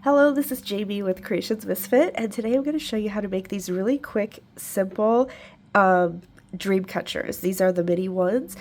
Hello, this is Jamie with Creations Misfit, and today I'm going to show you how to make these really quick, simple dream catchers. These are the mini ones,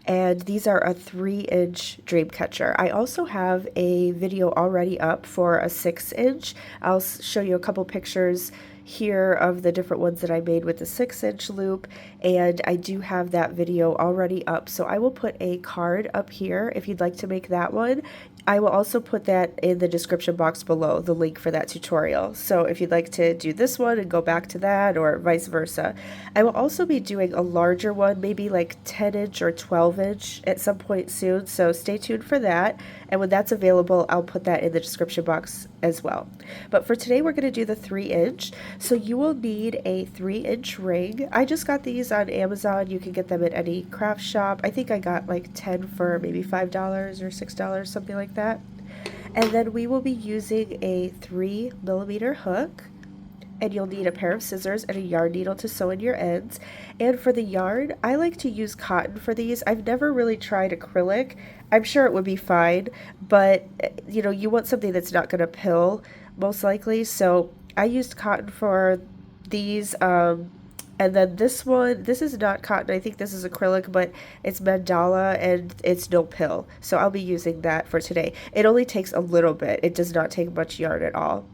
and these are a 3-inch dream catcher. I also have a video already up for a 6-inch. I'll show you a couple pictures here of the different ones that I made with the 6-inch loop, and I do have that video already up, so I will put a card up here if you'd like to make that one. I will also put that in the description box below, the link for that tutorial. So if you'd like to do this one and go back to that, or vice versa. I will also be doing a larger one, maybe like 10-inch or 12-inch at some point soon, so stay tuned for that. And when that's available, I'll put that in the description box as well. But for today, we're going to do the 3-inch. So you will need a 3-inch ring. I just got these on Amazon. You can get them at any craft shop. I think I got like 10 for maybe $5 or $6, something like that. And then we will be using a 3mm hook, and you'll need a pair of scissors and a yarn needle to sew in your ends. And for the yarn, I like to use cotton for these. I've never really tried acrylic. I'm sure it would be fine, but you know, you want something that's not going to pill most likely. So I used cotton for these. And then this one, this is not cotton, I think this is acrylic, but it's mandala and it's no pill. So I'll be using that for today. It only takes a little bit. It does not take much yarn at all.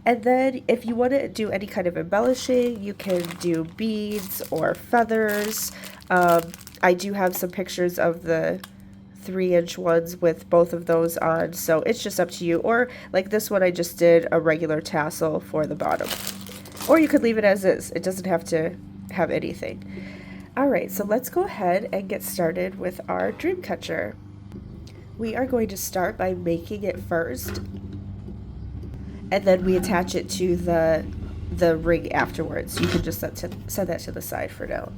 And then if you want to do any kind of embellishing, you can do beads or feathers. I do have some pictures of the 3-inch ones with both of those on, so it's just up to you. Or like this one, I just did a regular tassel for the bottom. Or you could leave it as is. It doesn't have to have anything. Alright, so let's go ahead and get started with our dream catcher. We are going to start by making it first, and then we attach it to the ring afterwards. You can just set that to the side for now.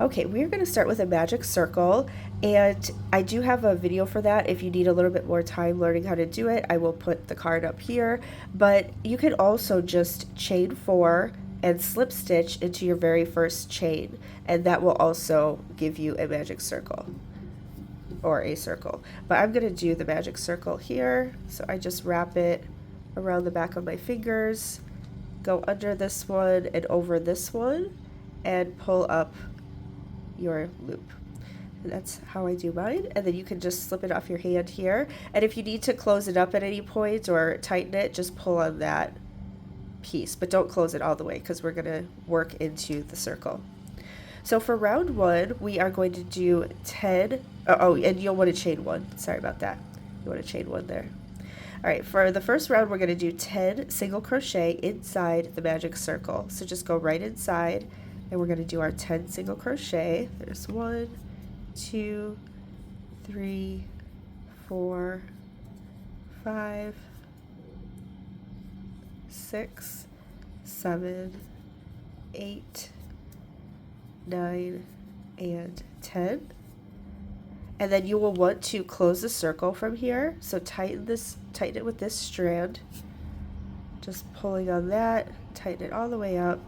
Okay, we're going to start with a magic circle, and I do have a video for that. If you need a little bit more time learning how to do it, I will put the card up here, but you can also just chain 4 and slip stitch into your very first chain, and that will also give you a magic circle or a circle. But I'm going to do the magic circle here, so I just wrap it around the back of my fingers, go under this one and over this one, and pull up your loop. And that's how I do mine. And then you can just slip it off your hand here, and if you need to close it up at any point or tighten it, just pull on that piece, but don't close it all the way because we're going to work into the circle. So for round 1, we are going to do 10, and you'll want to chain 1, sorry about that, you want to chain 1 there. Alright, for the first round, we're going to do 10 single crochet inside the magic circle. So just go right inside, and we're going to do our 10 single crochet. There's 1, 2, 3, 4, 5, 6, 7, 8, 9, and 10. And then you will want to close the circle from here. So tighten it with this strand. Just pulling on that, tighten it all the way up.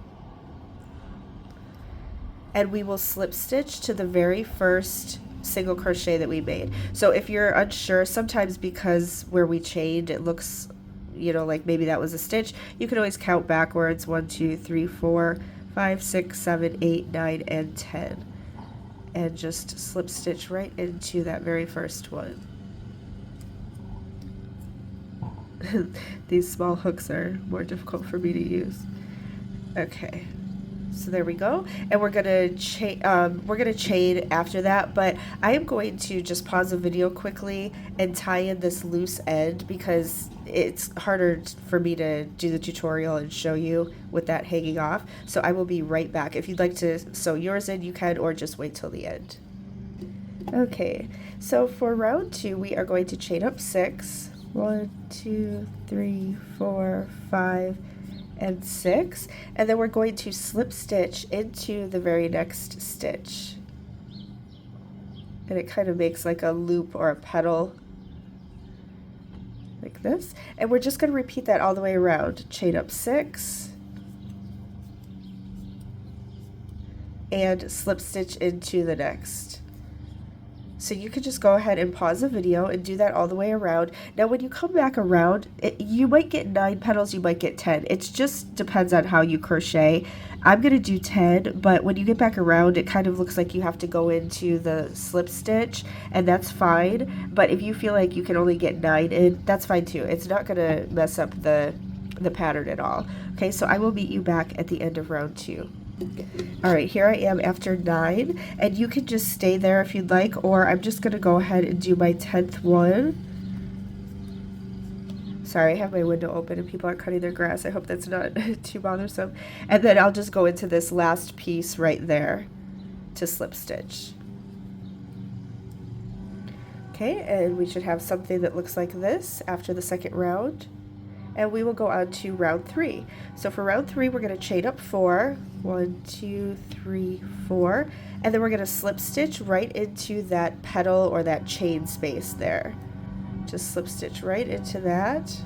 And we will slip stitch to the very first single crochet that we made. So if you're unsure, sometimes because where we chained, it looks, you know, like maybe that was a stitch, you can always count backwards: 1, 2, 3, 4, 5, 6, 7, 8, 9, and 10. And just slip stitch right into that very first one. These small hooks are more difficult for me to use. Okay, so there we go, and we're gonna chain after that, but I am going to just pause the video quickly and tie in this loose end because it's harder for me to do the tutorial and show you with that hanging off. So I will be right back. If you'd like to sew yours in, you can, or just wait till the end. Okay, so for round 2, we are going to chain up 6. 1, 2, 3, 4, 5, and 6, and then we're going to slip stitch into the very next stitch, and it kind of makes like a loop or a petal like this, and we're just going to repeat that all the way around. Chain up 6 and slip stitch into the next. So you could just go ahead and pause the video and do that all the way around. Now when you come back around, you might get 9 petals, you might get 10. It just depends on how you crochet. I'm going to do 10, but when you get back around, it kind of looks like you have to go into the slip stitch, and that's fine. But if you feel like you can only get 9 in, that's fine too. It's not going to mess up the pattern at all. Okay, so I will meet you back at the end of round 2. Alright, here I am after 9, and you can just stay there if you'd like, or I'm just going to go ahead and do my 10th one. Sorry, I have my window open and people are cutting their grass. I hope that's not too bothersome. And then I'll just go into this last piece right there to slip stitch. Okay, and we should have something that looks like this after the second round. And we will go on to round 3. So for round 3, we're going to chain up 4. 1, 2, 3, 4. And then we're going to slip stitch right into that petal or that chain space there. Just slip stitch right into that.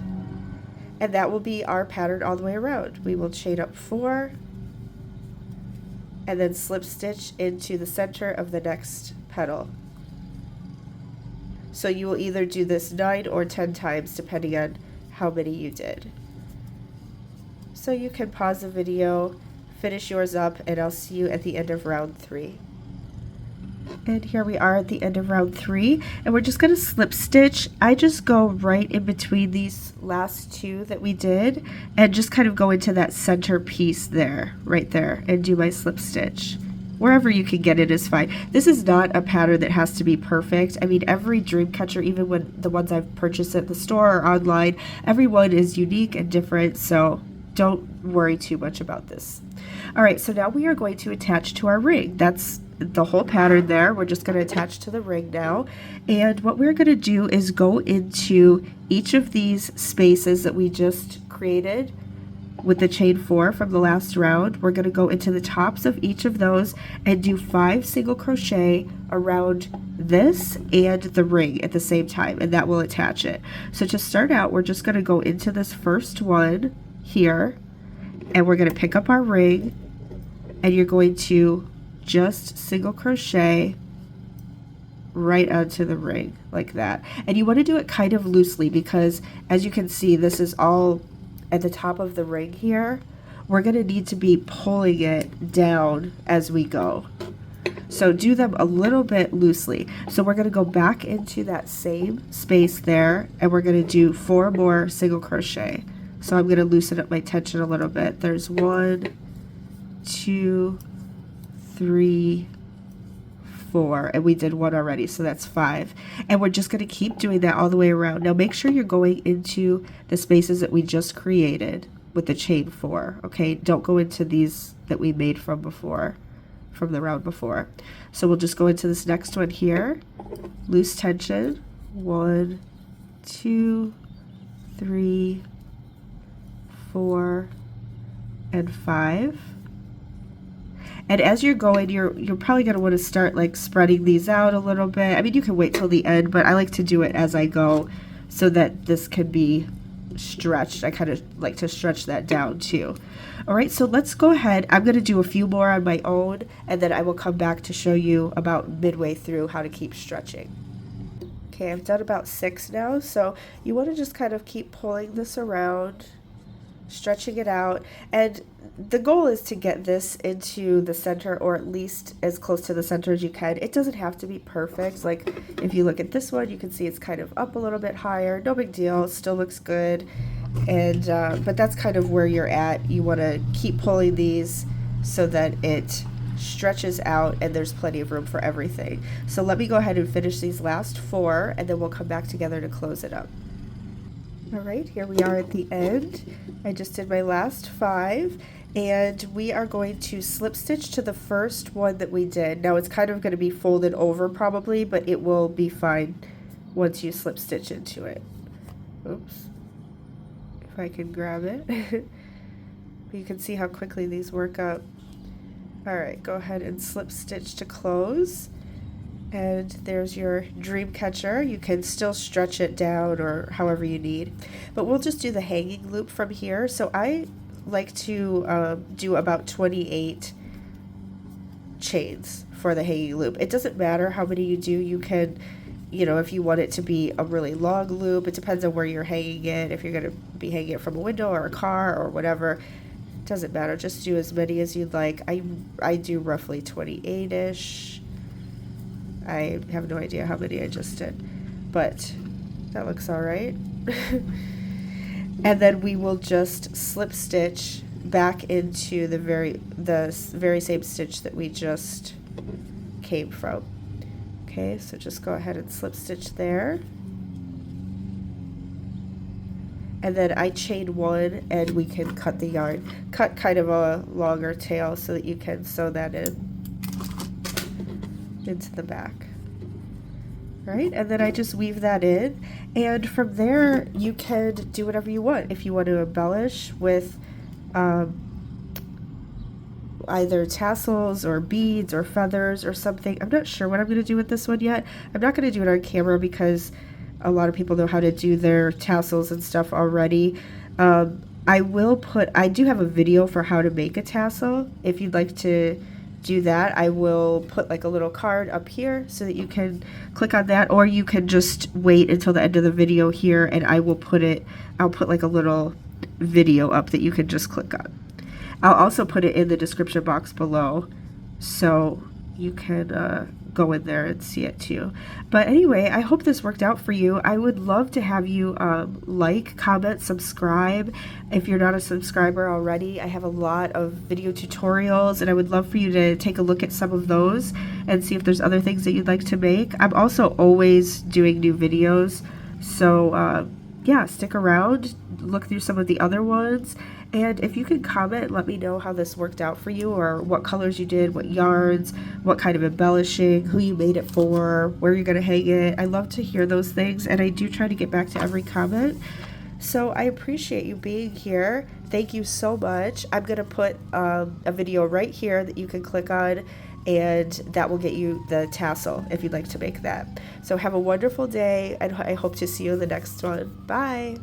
And that will be our pattern all the way around. We will chain up 4. And then slip stitch into the center of the next petal. So you will either do this 9 or 10 times depending on how many you did. So you can pause the video, finish yours up, and I'll see you at the end of round 3. And here we are at the end of round 3, and we're just going to slip stitch. I just go right in between these last 2 that we did and just kind of go into that center piece there, right there, and do my slip stitch. Wherever you can get it is fine. This is not a pattern that has to be perfect. I mean, every Dreamcatcher, even when the ones I've purchased at the store or online, every one is unique and different, so don't worry too much about this. All right, so now we are going to attach to our ring. That's the whole pattern there. We're just going to attach to the ring now. And what we're going to do is go into each of these spaces that we just created with the chain 4 from the last round. We're going to go into the tops of each of those and do 5 single crochet around this and the ring at the same time, and that will attach it. So to start out, we're just going to go into this first one here, and we're going to pick up our ring, and you're going to just single crochet right onto the ring like that. And you want to do it kind of loosely because, as you can see, this is all at the top of the ring here. We're going to need to be pulling it down as we go. So do them a little bit loosely. So we're going to go back into that same space there, and we're going to do 4 more single crochet. So I'm going to loosen up my tension a little bit. There's 1, 2, 3, 4, and we did 1 already, so that's 5. And we're just going to keep doing that all the way around. Now make sure you're going into the spaces that we just created with the chain 4, okay? Don't go into these that we made from before, from the round before. So we'll just go into this next one here, loose tension, 1, 2, 3, 4, and 5. And as you're going, you're probably going to want to start like spreading these out a little bit. I mean, you can wait till the end, but I like to do it as I go so that this can be stretched. I kind of like to stretch that down too. All right, so let's go ahead. I'm going to do a few more on my own, and then I will come back to show you about midway through how to keep stretching. Okay, I've done about 6 now, so you want to just kind of keep pulling this around, stretching it out, and the goal is to get this into the center, or at least as close to the center as you can. It doesn't have to be perfect. Like if you look at this one, you can see it's kind of up a little bit higher. No big deal, still looks good. And but that's kind of where you're at. You want to keep pulling these so that it stretches out and there's plenty of room for everything. So let me go ahead and finish these last 4, and then we'll come back together to close it up. Alright, here we are at the end. I just did my last 5, and we are going to slip stitch to the first one that we did. Now it's kind of going to be folded over probably, but it will be fine once you slip stitch into it. Oops. If I can grab it. You can see how quickly these work up. Alright, go ahead and slip stitch to close. And there's your Dreamcatcher. You can still stretch it down or however you need. But we'll just do the hanging loop from here. So I like to do about 28 chains for the hanging loop. It doesn't matter how many you do. You can, you know, if you want it to be a really long loop, it depends on where you're hanging it. If you're going to be hanging it from a window or a car or whatever, it doesn't matter. Just do as many as you'd like. I do roughly 28-ish. I have no idea how many I just did, but that looks all right. And then we will just slip stitch back into the very same stitch that we just came from. Okay, so just go ahead and slip stitch there. And then I chain one, and we can cut the yarn. Cut kind of a longer tail so that you can sew that into the back. Right, and then I just weave that in, and from there you can do whatever you want. If you want to embellish with either tassels or beads or feathers or something. I'm not sure what I'm going to do with this one yet. I'm not going to do it on camera because a lot of people know how to do their tassels and stuff already. I do have a video for how to make a tassel. If you'd like to do that, I will put like a little card up here so that you can click on that, or you can just wait until the end of the video here and I'll put like a little video up that you can just click on. I'll also put it in the description box below so you can go in there and see it too. But anyway, I hope this worked out for you. I would love to have you like, comment, subscribe. If you're not a subscriber already, I have a lot of video tutorials, and I would love for you to take a look at some of those and see if there's other things that you'd like to make. I'm also always doing new videos, so yeah, stick around, look through some of the other ones, and if you could comment, let me know how this worked out for you, or what colors you did, what yarns, what kind of embellishing, who you made it for, where you're going to hang it. I love to hear those things, and I do try to get back to every comment. So I appreciate you being here. Thank you so much. I'm going to put a video right here that you can click on, and that will get you the tassel if you'd like to make that. So have a wonderful day, and I hope to see you in the next one. Bye.